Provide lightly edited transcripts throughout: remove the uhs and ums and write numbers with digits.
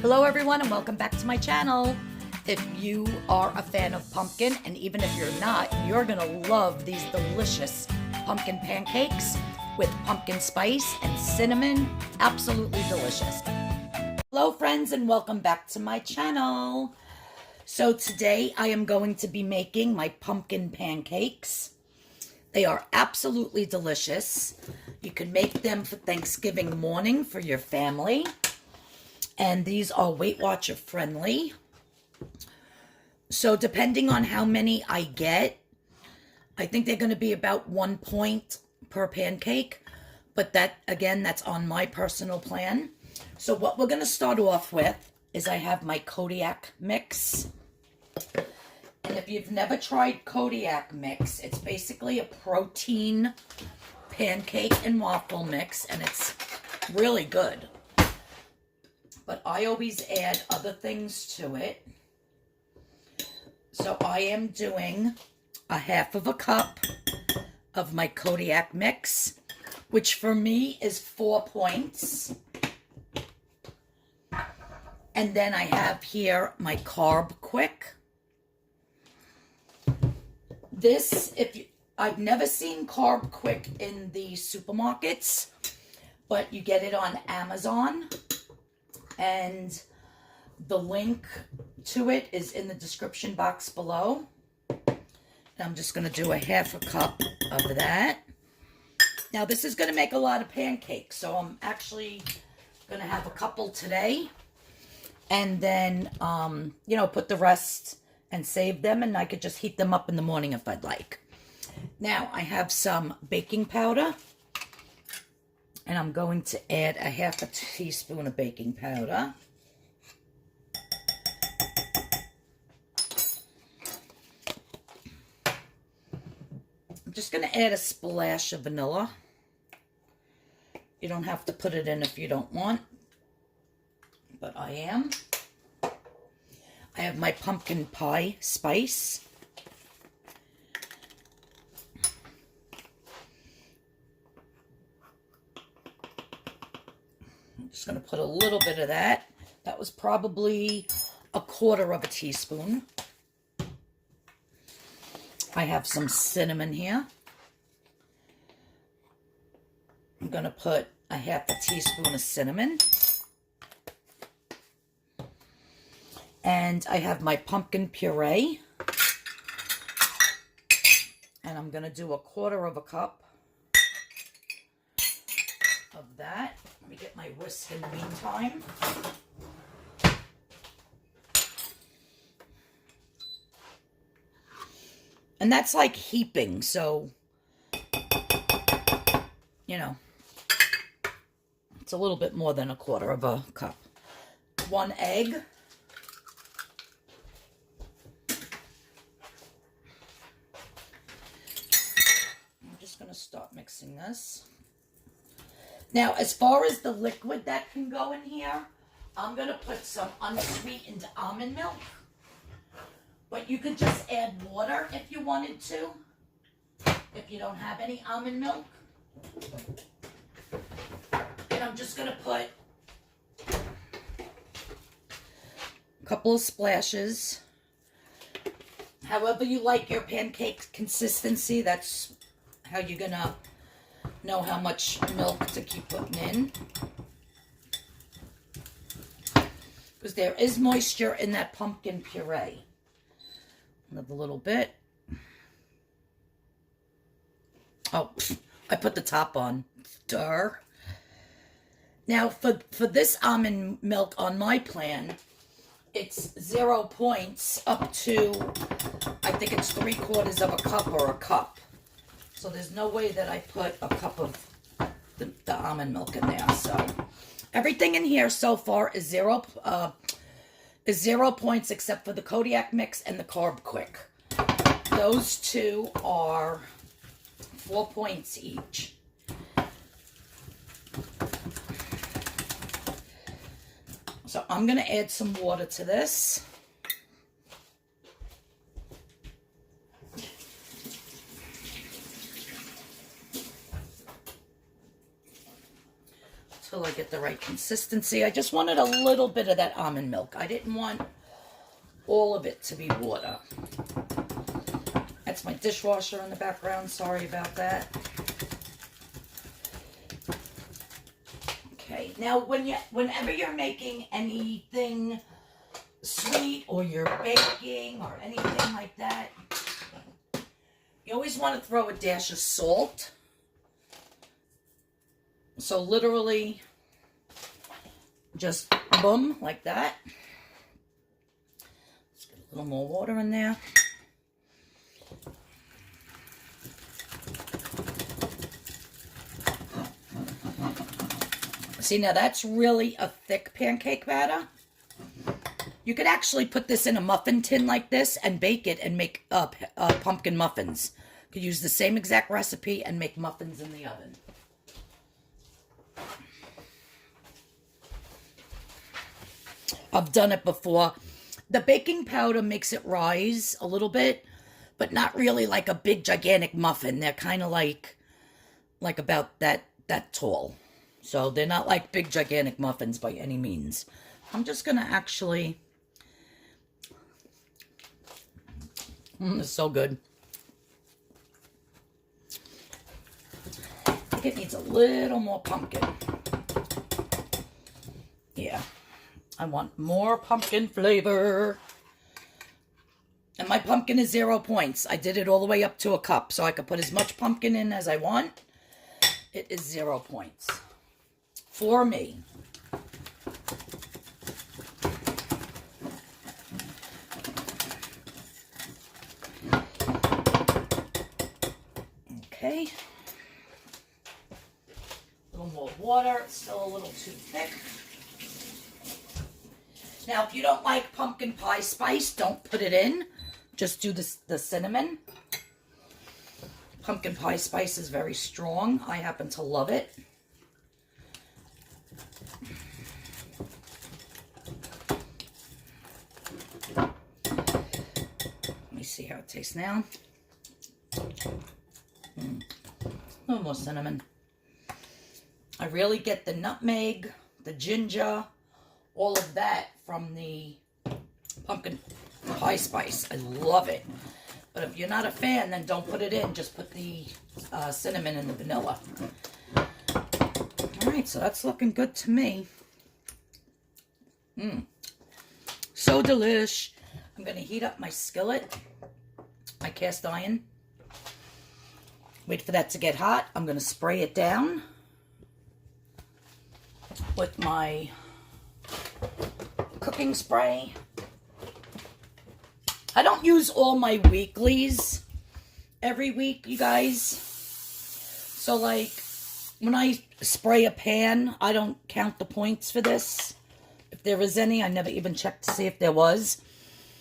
Hello everyone and welcome back to my channel. If you are a fan of pumpkin, and even if you're not, you're gonna love these delicious pumpkin pancakes with pumpkin spice and cinnamon. Absolutely delicious. Hello friends and welcome back to my channel. So today I am going to be making my pumpkin pancakes. They are absolutely delicious. You can make them for Thanksgiving morning for your family. And these are Weight Watcher friendly. So depending on how many I get, I think they're going to be about 1 point per pancake. But that, again, that's on my personal plan. So what we're going to start off with is I have my Kodiak mix. And if you've never tried Kodiak mix, it's basically a protein pancake and waffle mix, and it's really good. But I always add other things to it. So I am doing a half of a cup of my Kodiak mix, which for me is 4 points. And then I have here my Carb Quick. This, I've never seen Carb Quick in the supermarkets, but you get it on Amazon. And the link to it is in the description box below. And I'm just going to do a half a cup of that. Now this is going to make a lot of pancakes, so I'm actually going to have a couple today. And then, put the rest and save them, and I could just heat them up in the morning if I'd like. Now I have some baking powder. And I'm going to add a half a teaspoon of baking powder. I'm just going to add a splash of vanilla. You don't have to put it in if you don't want, but I am. I have my pumpkin pie spice. Just going to put a little bit of that. That was probably 1/4 teaspoon. I have some cinnamon here. I'm going to put a half a teaspoon of cinnamon. And I have my pumpkin puree. And I'm going to do 1/4 cup of that. Let me get my whisk in the meantime. And that's like heaping, so, it's a little bit more than 1/4 cup. 1 egg. I'm just going to start mixing this. Now, as far as the liquid that can go in here, I'm going to put some unsweetened almond milk. But you could just add water if you wanted to, if you don't have any almond milk. And I'm just going to put a couple of splashes. However you like your pancake consistency, that's how you're going to know how much milk to keep putting in, because there is moisture in that pumpkin puree. Another little bit. Oh, I put the top on. Duh. Now for this almond milk on my plan, it's 0 points up to, I think it's 3/4 cup or a cup. So there's no way that I put a cup of the almond milk in there. So everything in here so far is 0 points except for the Kodiak mix and the Carb Quick. Those two are 4 points each. So I'm going to add some water to this. Till I get the right consistency. I just wanted a little bit of that almond milk. I didn't want all of it to be water. That's my dishwasher in the background. Sorry about that. Okay, now whenever you're making anything sweet or you're baking or anything like that, you always want to throw a dash of salt. So literally just boom, like that. Let's get a little more water in there. See, now that's really a thick pancake batter. You could actually put this in a muffin tin like this and bake it and make pumpkin muffins. You could use the same exact recipe and make muffins in the oven. I've done it before. The baking powder makes it rise a little bit, but not really like a big gigantic muffin. They're kind of like about that tall. So they're not like big gigantic muffins by any means. I'm just going to actually... it's so good. I think it needs a little more pumpkin. Yeah. I want more pumpkin flavor. And my pumpkin is 0 points. I did it all the way up to a cup, so I could put as much pumpkin in as I want. It is 0 points. For me. Okay. A little more water. It's still a little too thick. Now, if you don't like pumpkin pie spice, don't put it in. Just do the cinnamon. Pumpkin pie spice is very strong. I happen to love it. Let me see how it tastes now. A little more cinnamon. I really get the nutmeg, the ginger, all of that from the pumpkin pie spice. I love it. But if you're not a fan, then don't put it in. Just put the cinnamon and the vanilla. All right, so that's looking good to me. So delish. I'm going to heat up my skillet, my cast iron. Wait for that to get hot. I'm going to spray it down with my cooking spray. I don't use all my weeklies every week, you guys. So, like, when I spray a pan, I don't count the points for this. If there is any, I never even checked to see if there was.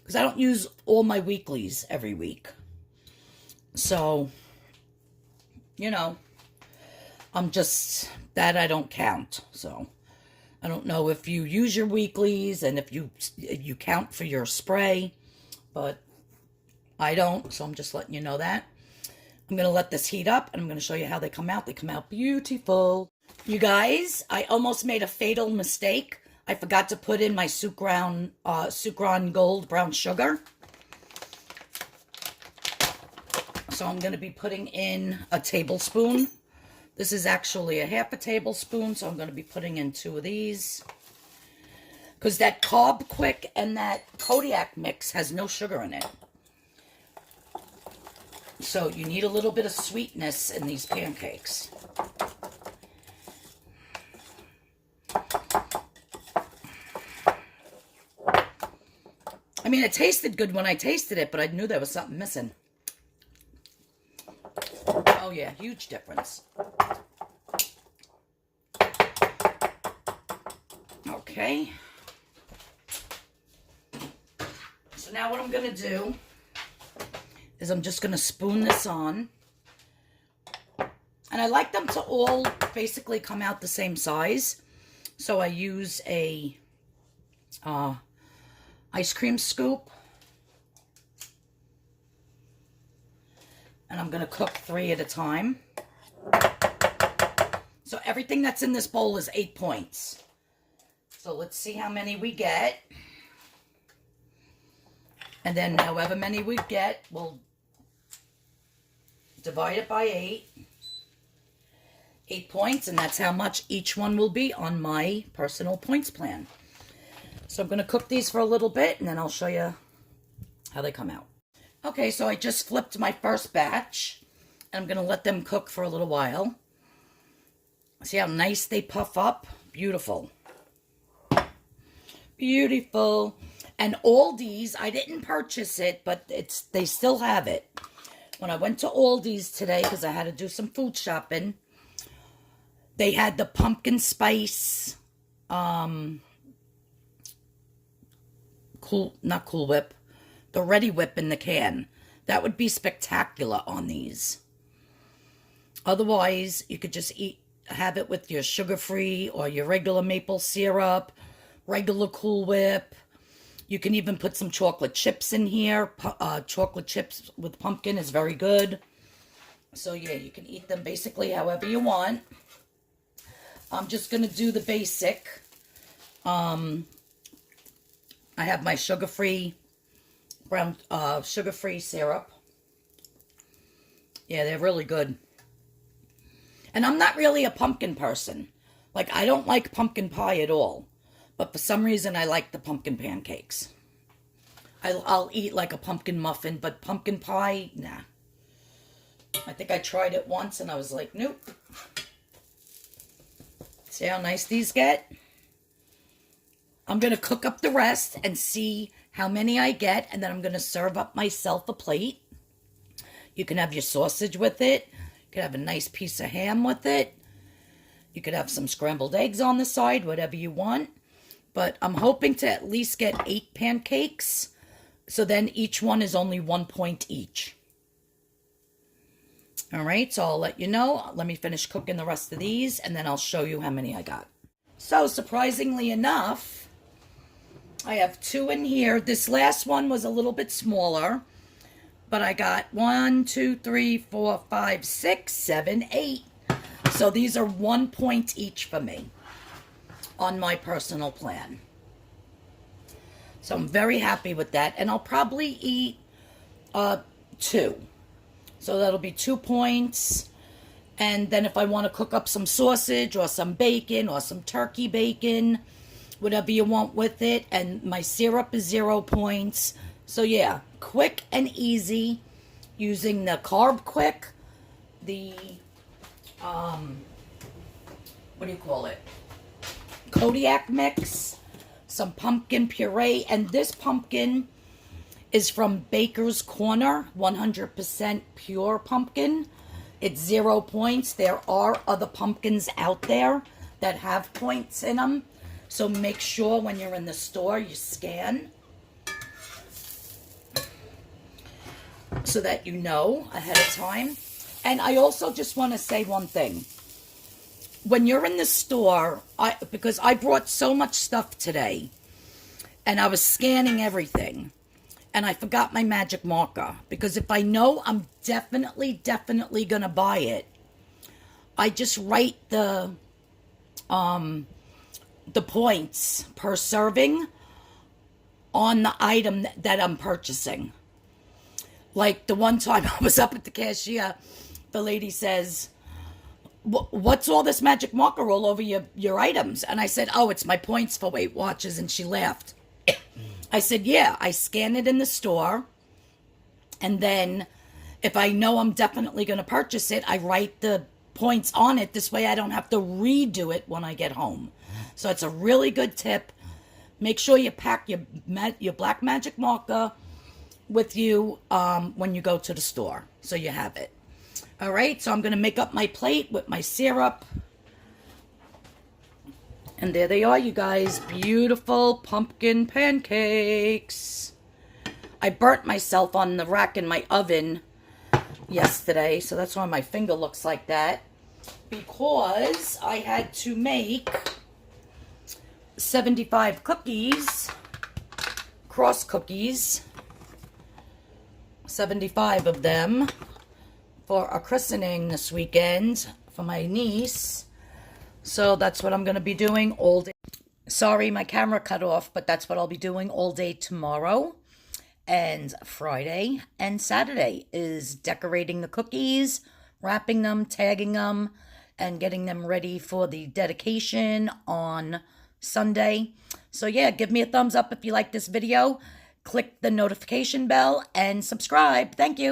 Because I don't use all my weeklies every week. So, you know, I'm just, that I don't count. So, I don't know if you use your weeklies and if you count for your spray. But I don't, so I'm just letting you know that. I'm going to let this heat up, and I'm going to show you how they come out. They come out beautiful. You guys, I almost made a fatal mistake. I forgot to put in my Sukrin Gold brown sugar. So I'm going to be putting in a tablespoon. This is actually a half a tablespoon, so I'm going to be putting in 2 of these. Because that Carb Quick and that Kodiak mix has no sugar in it. So you need a little bit of sweetness in these pancakes. I mean, it tasted good when I tasted it, but I knew there was something missing. Oh yeah, huge difference. Okay. So now what I'm going to do is I'm just going to spoon this on. And I like them to all basically come out the same size. So I use a ice cream scoop. And I'm going to cook 3 at a time. So everything that's in this bowl is 8 points. So let's see how many we get. And then however many we get, we'll divide it by 8. 8 points, and that's how much each one will be on my personal points plan. So I'm going to cook these for a little bit, and then I'll show you how they come out. Okay, so I just flipped my first batch, and I'm going to let them cook for a little while. See how nice they puff up? Beautiful. Beautiful. And Aldi's, I didn't purchase it, but they still have it. When I went to Aldi's today, because I had to do some food shopping, they had the pumpkin spice, not Cool Whip, the Ready Whip in the can. That would be spectacular on these. Otherwise, you could just have it with your sugar-free or your regular maple syrup, regular Cool Whip. You can even put some chocolate chips in here. Chocolate chips with pumpkin is very good. So yeah, you can eat them basically however you want. I'm just going to do the basic. I have my sugar-free sugar-free syrup. Yeah, they're really good. And I'm not really a pumpkin person. Like, I don't like pumpkin pie at all. But for some reason, I like the pumpkin pancakes. I'll eat like a pumpkin muffin, but pumpkin pie, nah. I think I tried it once and I was like, nope. See how nice these get? I'm going to cook up the rest and see how many I get, and then I'm going to serve up myself a plate. You can have your sausage with it. You can have a nice piece of ham with it. You could have some scrambled eggs on the side, whatever you want. But I'm hoping to at least get 8 pancakes. So then each one is only 1 point each. All right, so I'll let you know. Let me finish cooking the rest of these, and then I'll show you how many I got. So surprisingly enough, I have 2 in here. This last one was a little bit smaller. But I got 1, 2, 3, 4, 5, 6, 7, 8. So these are 1 point each for me on my personal plan. So I'm very happy with that. And I'll probably eat 2. So that'll be 2 points. And then if I want to cook up some sausage or some bacon or some turkey bacon, whatever you want with it. And my syrup is 0 points. So yeah, quick and easy using the Carb Quick, the, what do you call it? Kodiak mix, some pumpkin puree, and this pumpkin is from Baker's Corner, 100% pure pumpkin. It's 0 points. There are other pumpkins out there that have points in them. So make sure when you're in the store, you scan so that you know ahead of time. And I also just want to say one thing. When you're in the store, because I brought so much stuff today, and I was scanning everything, and I forgot my magic marker. Because if I know I'm definitely going to buy it, I just write the points per serving on the item that I'm purchasing. Like the one time I was up at the cashier, the lady says, what's all this magic marker all over your items? And I said, oh, it's my points for Weight Watchers. And she laughed. I said, yeah, I scan it in the store. And then if I know I'm definitely going to purchase it, I write the points on it. This way I don't have to redo it when I get home. So it's a really good tip. Make sure you pack your black magic marker with you when you go to the store, so you have it. All right, so I'm going to make up my plate with my syrup. And there they are, you guys. Beautiful pumpkin pancakes. I burnt myself on the rack in my oven yesterday, so that's why my finger looks like that. Because I had to make 75 cookies, cross cookies, 75 of them for a christening this weekend for my niece. So that's what I'm going to be doing all day. Sorry, my camera cut off, but that's what I'll be doing all day tomorrow. And Friday and Saturday is decorating the cookies, wrapping them, tagging them, and getting them ready for the dedication on Sunday. So yeah, give me a thumbs up if you like this video. Click the notification bell and subscribe. Thank you.